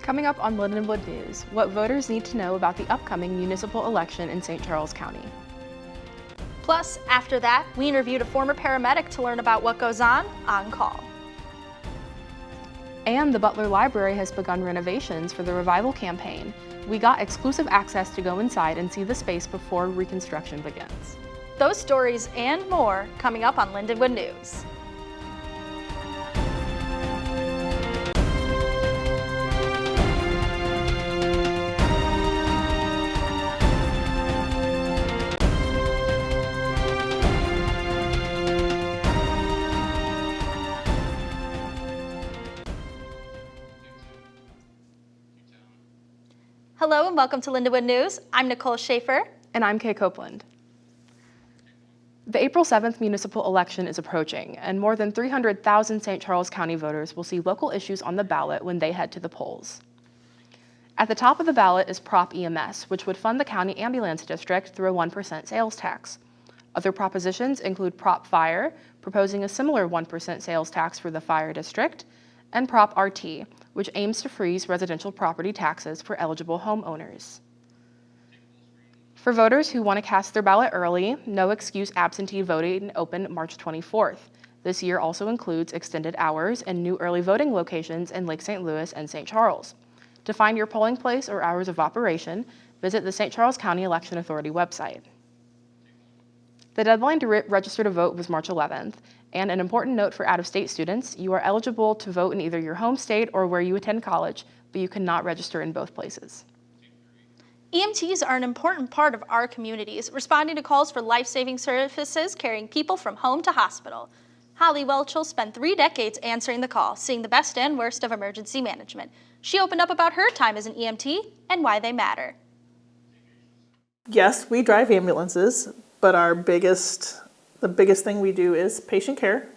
Coming up on Lindenwood News, what voters need to know about the upcoming municipal election in St. Charles County. Plus, after that, we interviewed a former paramedic to learn about what goes on call. And the Butler Library has begun renovations for the Revival campaign. We got exclusive access to go inside and see the space before reconstruction begins. Those stories and more coming up on Lindenwood News. Hello and welcome to Lindenwood News. I'm Nicole Schaefer. And I'm Kay Copeland. The April 7th municipal election is approaching, and more than 300,000 St. Charles County voters will see local issues on the ballot when they head to the polls. At the top of the ballot is Prop EMS, which would fund the county ambulance district through a 1% sales tax. Other propositions include Prop Fire, proposing a similar 1% sales tax for the fire district, and Prop RT, which aims to freeze residential property taxes for eligible homeowners. For voters who want to cast their ballot early, no excuse absentee voting opened March 24th. This year also includes extended hours and new early voting locations in Lake St. Louis and St. Charles. To find your polling place or hours of operation, visit the St. Charles County Election Authority website. The deadline to register to vote was March 11th, and an important note for out-of-state students, you are eligible to vote in either your home state or where you attend college, but you cannot register in both places. EMTs are an important part of our communities, responding to calls for life-saving services carrying people from home to hospital. Holly Welchel spent 3 decades answering the call, seeing the best and worst of emergency management. She opened up about her time as an EMT and why they matter. Yes, we drive ambulances, but the biggest thing we do is patient care.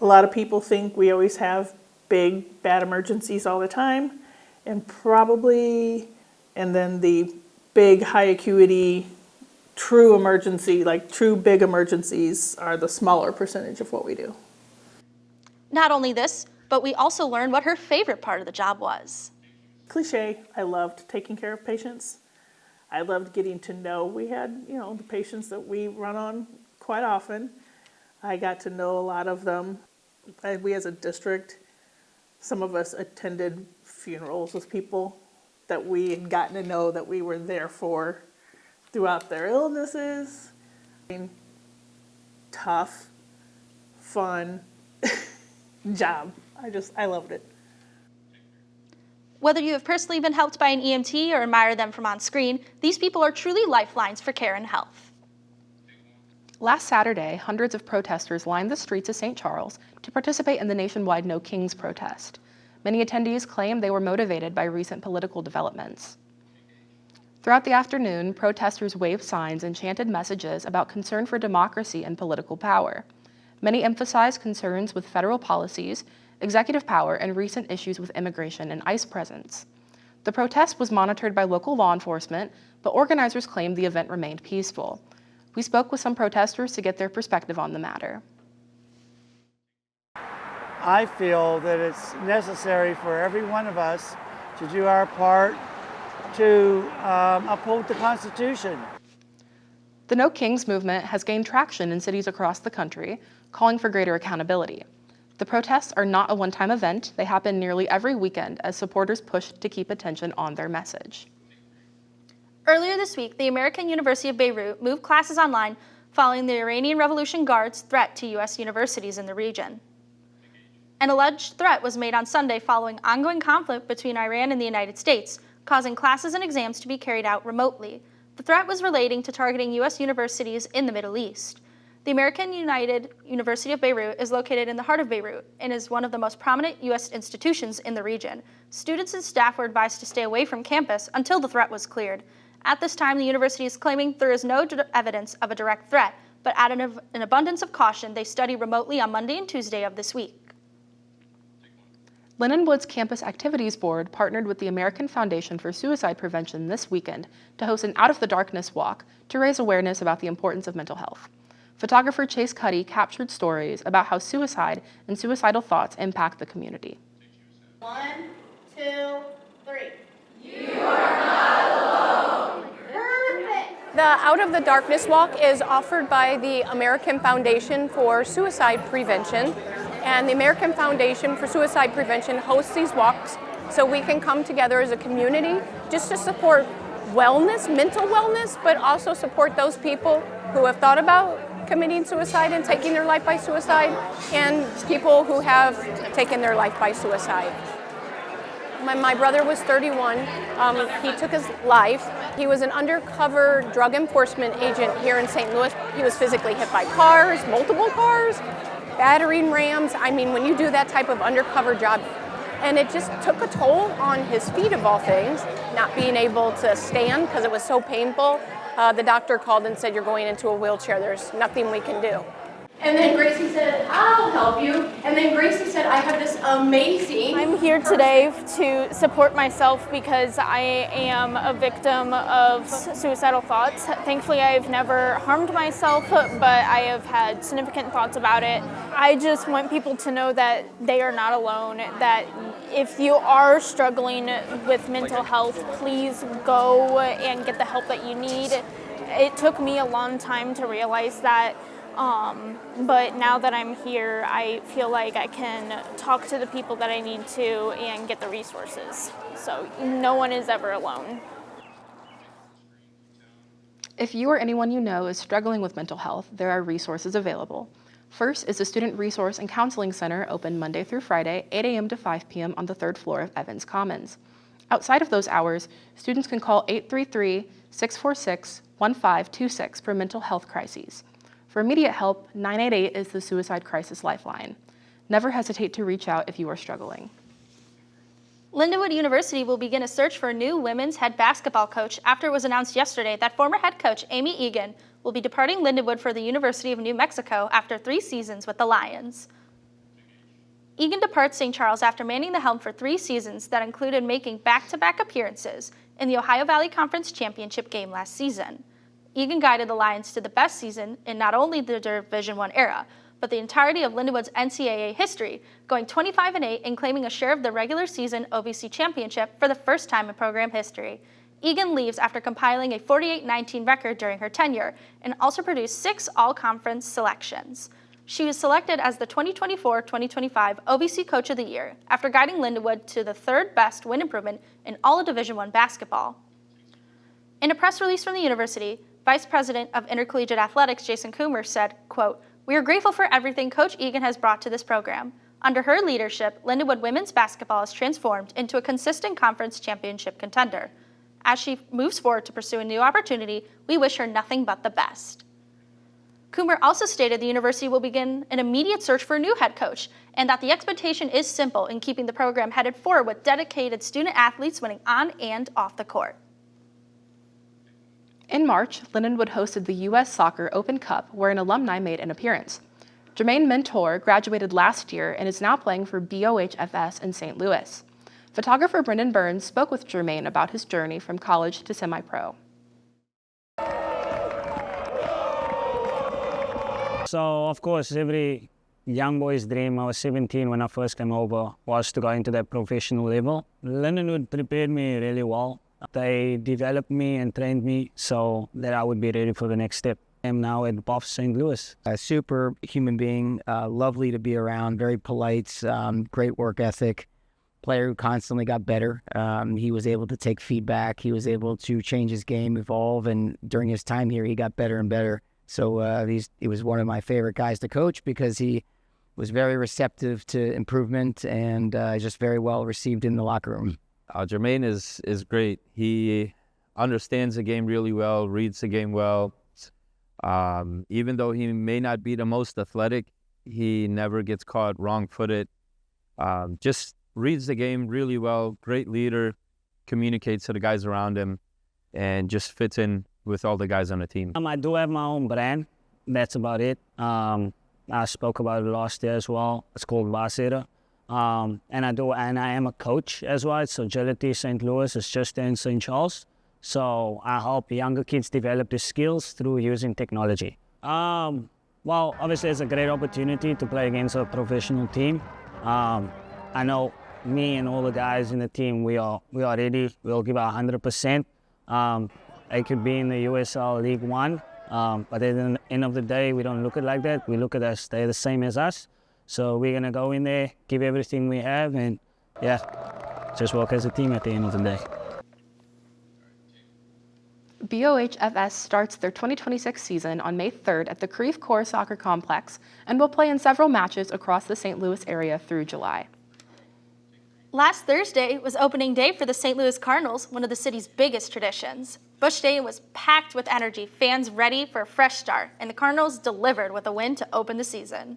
A lot of people think we always have big, bad emergencies all the time, and then the big, high acuity, true emergency, like true big emergencies are the smaller percentage of what we do. Not only this, but we also learned what her favorite part of the job was. Cliche, I loved taking care of patients. I loved getting to know, we had, the patients that we run on quite often. I got to know a lot of them. We as a district, some of us attended funerals with people that we had gotten to know that we were there for throughout their illnesses. Tough, fun job. I loved it. Whether you have personally been helped by an EMT or admire them from on screen, these people are truly lifelines for care and health. Last Saturday, hundreds of protesters lined the streets of St. Charles to participate in the nationwide No Kings protest. Many attendees claimed they were motivated by recent political developments. Throughout the afternoon, protesters waved signs and chanted messages about concern for democracy and political power. Many emphasized concerns with federal policies, executive power, and recent issues with immigration and ICE presence. The protest was monitored by local law enforcement, but organizers claimed the event remained peaceful. We spoke with some protesters to get their perspective on the matter. I feel that it's necessary for every one of us to do our part to uphold the Constitution. The No Kings movement has gained traction in cities across the country, calling for greater accountability. The protests are not a one-time event. They happen nearly every weekend as supporters push to keep attention on their message. Earlier this week, the American University of Beirut moved classes online following the Iranian Revolution Guard's threat to U.S. universities in the region. An alleged threat was made on Sunday following ongoing conflict between Iran and the United States, causing classes and exams to be carried out remotely. The threat was relating to targeting U.S. universities in the Middle East. The American United University of Beirut is located in the heart of Beirut and is one of the most prominent U.S. institutions in the region. Students and staff were advised to stay away from campus until the threat was cleared. At this time, the university is claiming there is no evidence of a direct threat, but out of an abundance of caution, they study remotely on Monday and Tuesday of this week. Lindenwood's Campus Activities Board partnered with the American Foundation for Suicide Prevention this weekend to host an Out of the Darkness walk to raise awareness about the importance of mental health. Photographer Chase Cuddy captured stories about how suicide and suicidal thoughts impact the community. 1, 2, 2, 3. The Out of the Darkness Walk is offered by the American Foundation for Suicide Prevention. And the American Foundation for Suicide Prevention hosts these walks so we can come together as a community just to support wellness, mental wellness, but also support those people who have thought about committing suicide and taking their life by suicide, and people who have taken their life by suicide. My brother was 31. He took his life. He was an undercover drug enforcement agent here in St. Louis. He was physically hit by cars, multiple cars, battering rams. I mean, when you do that type of undercover job, and it just took a toll on his feet of all things, not being able to stand because it was so painful. The doctor called and said, "You're going into a wheelchair. There's nothing we can do." And then Gracie said, "I'll help you." And then Gracie said, "I have this amazing..." I'm here today to support myself because I am a victim of suicidal thoughts. Thankfully, I've never harmed myself, but I have had significant thoughts about it. I just want people to know that they are not alone, that if you are struggling with mental health, please go and get the help that you need. It took me a long time to realize that. But now that I'm here, I feel like I can talk to the people that I need to and get the resources. So no one is ever alone. If you or anyone you know is struggling with mental health, there are resources available. First is the Student Resource and Counseling Center, open Monday through Friday, 8 a.m. to 5 p.m. on the 3rd floor of Evans Commons. Outside of those hours, students can call 833-646-1526 for mental health crises. For immediate help, 988 is the Suicide Crisis Lifeline. Never hesitate to reach out if you are struggling. Lindenwood University will begin a search for a new women's head basketball coach after it was announced yesterday that former head coach Amy Egan will be departing Lindenwood for the University of New Mexico after 3 seasons with the Lions. Egan departs St. Charles after manning the helm for 3 seasons that included making back-to-back appearances in the Ohio Valley Conference Championship game last season. Egan guided the Lions to the best season in not only the Division I era, but the entirety of Lindenwood's NCAA history, going 25-8 and claiming a share of the regular season OVC championship for the first time in program history. Egan leaves after compiling a 48-19 record during her tenure and also produced 6 all-conference selections. She was selected as the 2024-2025 OVC Coach of the Year after guiding Lindenwood to the 3rd best win improvement in all of Division I basketball. In a press release from the university, Vice President of Intercollegiate Athletics Jason Coomer said, quote, "We are grateful for everything Coach Egan has brought to this program. Under her leadership, Lindenwood women's basketball has transformed into a consistent conference championship contender. As she moves forward to pursue a new opportunity, we wish her nothing but the best." Coomer also stated the university will begin an immediate search for a new head coach and that the expectation is simple in keeping the program headed forward with dedicated student athletes winning on and off the court. In March, Lindenwood hosted the U.S. Soccer Open Cup, where an alumni made an appearance. Jermaine Mentor graduated last year and is now playing for BOHFS in St. Louis. Photographer Brendan Burns spoke with Jermaine about his journey from college to semi-pro. So, of course, every young boy's dream, I was 17 when I first came over, was to go into that professional level. Lindenwood prepared me really well. They developed me and trained me so that I would be ready for the next step. I'm now at Buff St. Louis. A super human being, lovely to be around, very polite, great work ethic, player who constantly got better. He was able to take feedback. He was able to change his game, evolve, and during his time here, he got better and better. So he was one of my favorite guys to coach because he was very receptive to improvement and just very well received in the locker room. Jermaine is great. He understands the game really well, reads the game well. Even though he may not be the most athletic, he never gets caught wrong-footed. Just reads the game really well, great leader, communicates to the guys around him, and just fits in with all the guys on the team. I do have my own brand. That's about it. I spoke about it last year as well. It's called Vasera. And I am a coach as well. So Agility St. Louis is just in St. Charles. So I help younger kids develop the skills through using technology. Well, obviously it's a great opportunity to play against a professional team. I know me and all the guys in the team, we are ready. We'll give our 100%. It could be in the USL League One, but at the end of the day, we don't look at it like that. We look at us, they're the same as us. So we're gonna go in there, give everything we have, and yeah, just work as a team at the end of the day. BOHFS starts their 2026 season on May 3rd at the Creve Coeur Soccer Complex and will play in several matches across the St. Louis area through July. Last Thursday was opening day for the St. Louis Cardinals, one of the city's biggest traditions. Busch Stadium was packed with energy, fans ready for a fresh start, and the Cardinals delivered with a win to open the season.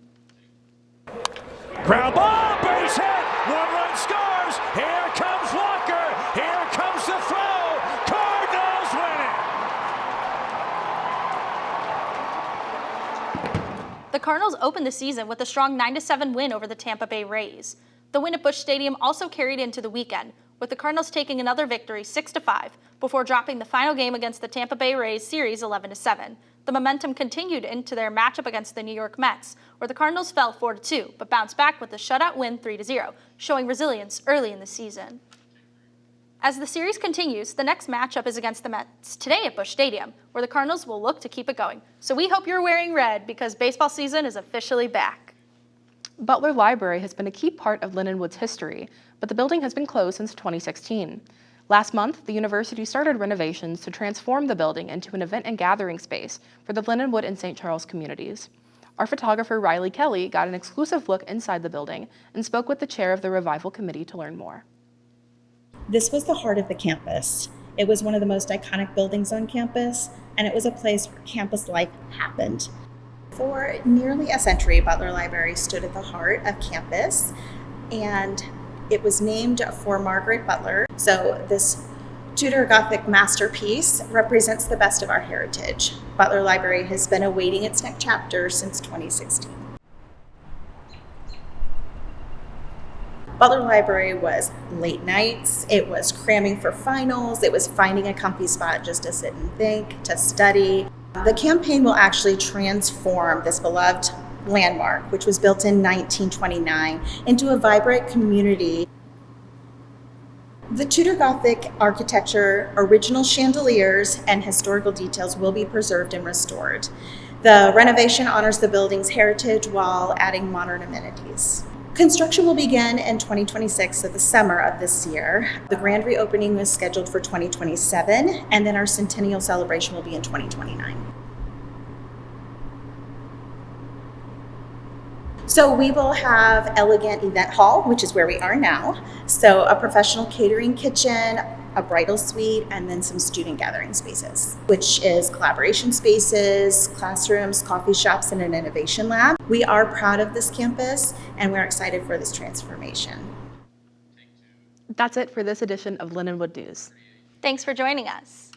Ground ball, base hit, one-run scores. Here comes Walker. Here comes the throw. Cardinals win it. The Cardinals opened the season with a strong 9-7 win over the Tampa Bay Rays. The win at Busch Stadium also carried into the weekend, with the Cardinals taking another victory 6-5 before dropping the final game against the Tampa Bay Rays series 11-7. The momentum continued into their matchup against the New York Mets, where the Cardinals fell 4-2, but bounced back with a shutout win 3-0, showing resilience early in the season. As the series continues, the next matchup is against the Mets today at Busch Stadium, where the Cardinals will look to keep it going. So we hope you're wearing red because baseball season is officially back. Butler Library has been a key part of Lindenwood's history, but the building has been closed since 2016. Last month, the university started renovations to transform the building into an event and gathering space for the Lindenwood and St. Charles communities. Our photographer Riley Kelly got an exclusive look inside the building and spoke with the chair of the Revival Committee to learn more. This was the heart of the campus. It was one of the most iconic buildings on campus, and it was a place where campus life happened. For nearly a century, Butler Library stood at the heart of campus, and it was named for Margaret Butler. So this Tudor Gothic masterpiece represents the best of our heritage. Butler Library has been awaiting its next chapter since 2016. Butler Library was late nights, it was cramming for finals, it was finding a comfy spot just to sit and think, to study. The campaign will actually transform this beloved landmark, which was built in 1929, into a vibrant community. The Tudor Gothic architecture, original chandeliers, and historical details will be preserved and restored. The renovation honors the building's heritage while adding modern amenities. Construction will begin in 2026, so the summer of this year. The grand reopening is scheduled for 2027, and then our centennial celebration will be in 2029. So we will have elegant event hall, which is where we are now. So a professional catering kitchen, a bridal suite, and then some student gathering spaces, which is collaboration spaces, classrooms, coffee shops, and an innovation lab. We are proud of this campus, and we're excited for this transformation. That's it for this edition of Lindenwood News. Thanks for joining us.